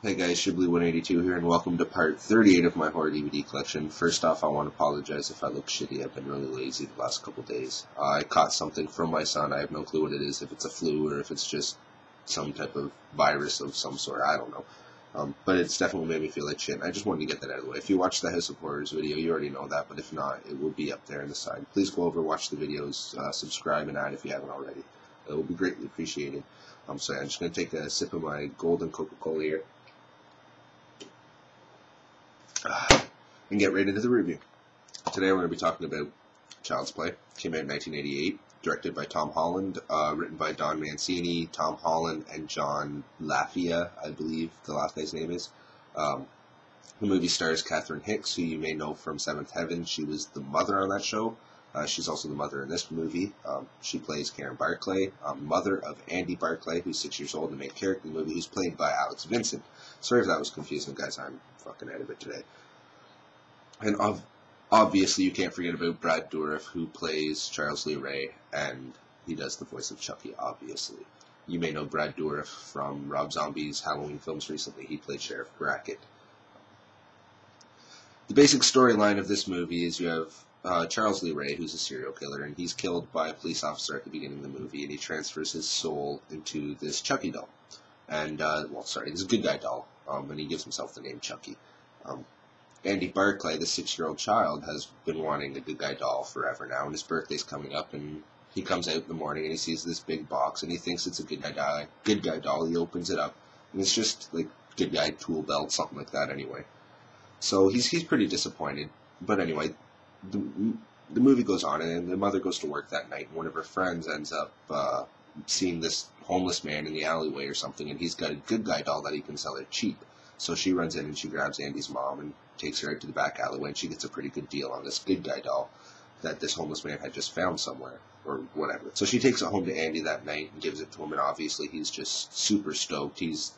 Hey guys, Shibley182 here, and welcome to part 38 of my horror DVD collection. First off, I want to apologize if I look shitty. I've been really lazy the last couple days. I caught something from my son. I have no clue what it is, if it's a flu or if it's just some type of virus of some sort. I don't know. But it's definitely made me feel like shit, and I just wanted to get that out of the way. If you watched the House of Horrors video, you already know that, but if not, it will be up there on the side. Please go over, watch the videos, subscribe, and add if you haven't already. It will be greatly appreciated. So I'm just going to take a sip of my golden Coca-Cola here and get right into the review. Today we're going to be talking about Child's Play. It came out in 1988, directed by Tom Holland, written by Don Mancini, Tom Holland, and John Lafia, I believe the last guy's name is. The movie stars Catherine Hicks, who you may know from Seventh Heaven. She was the mother on that show. She's also the mother in this movie. She plays Karen Barclay, mother of Andy Barclay, who's 6 years old, the main character in the movie, who's played by Alex Vincent. Sorry if that was confusing, guys. I'm fucking out of it today. And obviously, you can't forget about Brad Dourif, who plays Charles Lee Ray, and he does the voice of Chucky, obviously. You may know Brad Dourif from Rob Zombie's Halloween films recently. He played Sheriff Brackett. The basic storyline of this movie is you have Charles Lee Ray, who's a serial killer, and he's killed by a police officer at the beginning of the movie, and he transfers his soul into this Chucky doll. And, this good guy doll, and he gives himself the name Chucky. Andy Barclay, the 6-year-old child, has been wanting a good guy doll forever now, and his birthday's coming up, and he comes out in the morning and he sees this big box, and he thinks it's a good guy doll. He opens it up, and it's just like good guy tool belt, something like that anyway. So he's pretty disappointed, but anyway, the movie goes on, and the mother goes to work that night, and one of her friends ends up seeing this homeless man in the alleyway or something, and he's got a good guy doll that he can sell it cheap. So she runs in and she grabs Andy's mom and takes her out to the back alleyway, and she gets a pretty good deal on this good guy doll that this homeless man had just found somewhere, or whatever. So she takes it home to Andy that night and gives it to him, and obviously he's just super stoked. He's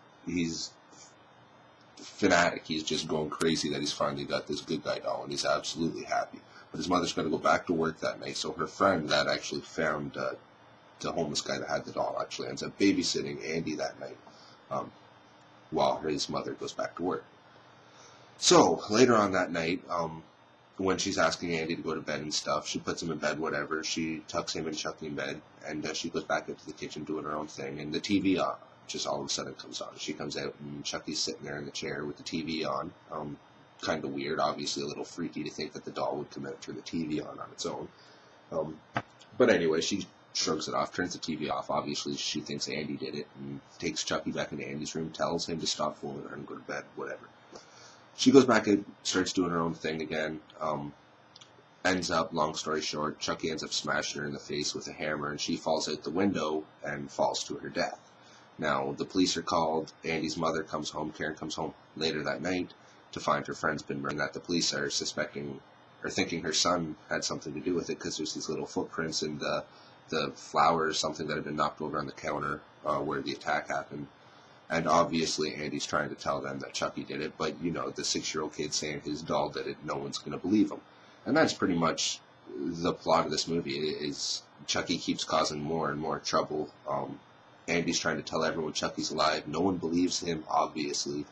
fanatic. He's just going crazy that he's finally got this good guy doll, and he's absolutely happy. But his mother's got to go back to work that night, so her friend that actually found the homeless guy that had the doll actually ends up babysitting Andy that night, while his mother goes back to work. So, later on that night, when she's asking Andy to go to bed and stuff, she puts him in bed, whatever. She tucks him and Chucky in bed, and she goes back into the kitchen doing her own thing, and the TV just all of a sudden comes on. She comes out, and Chucky's sitting there in the chair with the TV on. Kind of weird, obviously a little freaky to think that the doll would come out and turn the TV on its own. But anyway, she shrugs it off, turns the TV off. Obviously, she thinks Andy did it, and takes Chucky back into Andy's room, tells him to stop fooling her and go to bed, whatever. She goes back and starts doing her own thing again. Ends up, long story short, Chucky ends up smashing her in the face with a hammer, and she falls out the window and falls to her death. Now, the police are called. Andy's mother comes home. Karen comes home later that night to find her friend's been murdered. That the police are suspecting or thinking her son had something to do with it, because there's these little footprints in the flowers, something that had been knocked over on the counter where the attack happened. And obviously Andy's trying to tell them that Chucky did it, but the 6-year-old kid saying his doll did it, no one's going to believe him. And that's pretty much the plot of this movie. Is Chucky keeps causing more and more trouble. Andy's trying to tell everyone Chucky's alive. No one believes him, obviously,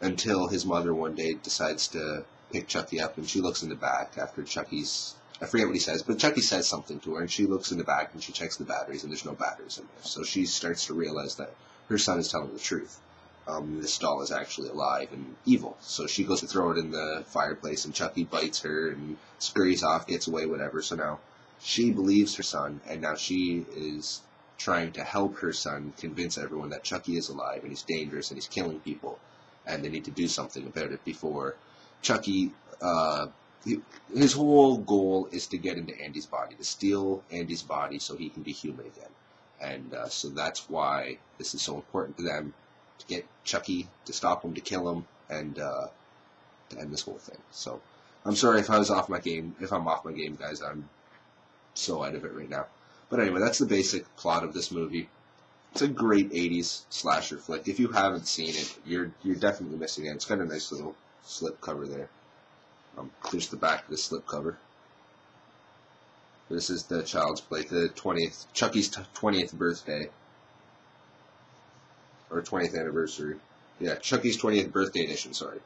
until his mother one day decides to pick Chucky up, and she looks in the back after Chucky's... I forget what he says, but Chucky says something to her, and she looks in the back, and she checks the batteries, and there's no batteries in there. So she starts to realize that her son is telling the truth. This doll is actually alive and evil. So she goes to throw it in the fireplace, and Chucky bites her and scurries off, gets away, whatever. So now she believes her son, and now she is trying to help her son convince everyone that Chucky is alive, and he's dangerous, and he's killing people, and they need to do something about it before Chucky... his whole goal is to get into Andy's body, to steal Andy's body so he can be human again. And so that's why this is so important to them, to get Chucky, to stop him, to kill him, and to end this whole thing. So I'm sorry if I was off my game. If I'm off my game, guys, I'm so out of it right now. But anyway, that's the basic plot of this movie. It's a great 80s slasher flick. If you haven't seen it, you're definitely missing it. It's got a nice little slip cover there. There's the back of the slip cover. This is the Child's Play, the 20th, Chucky's 20th birthday, or 20th anniversary. Yeah, Chucky's 20th birthday edition. Sorry.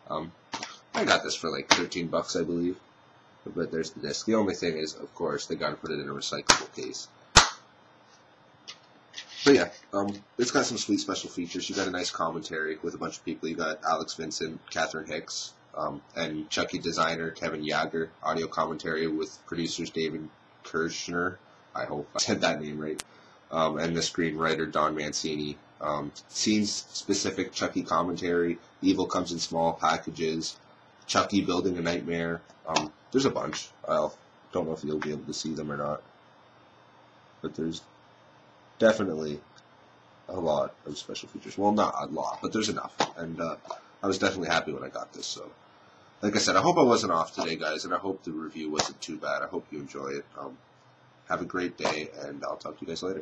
I got this for like $13, I believe. But there's the disc. The only thing is, of course, they gotta put it in a recyclable case. But yeah, it's got some sweet special features. You got a nice commentary with a bunch of people. You got Alex Vincent, Catherine Hicks, and Chucky designer Kevin Yager. Audio commentary with producers David Kirshner. I hope I said that name right. And the screenwriter Don Mancini. Scene-specific Chucky commentary. Evil comes in small packages. Chucky building a nightmare. There's a bunch. I don't know if you'll be able to see them or not. But there's definitely a lot of special features. Well, not a lot, but there's enough. And I was definitely happy when I got this. So, like I said, I hope I wasn't off today, guys, and I hope the review wasn't too bad. I hope you enjoy it. Have a great day, and I'll talk to you guys later.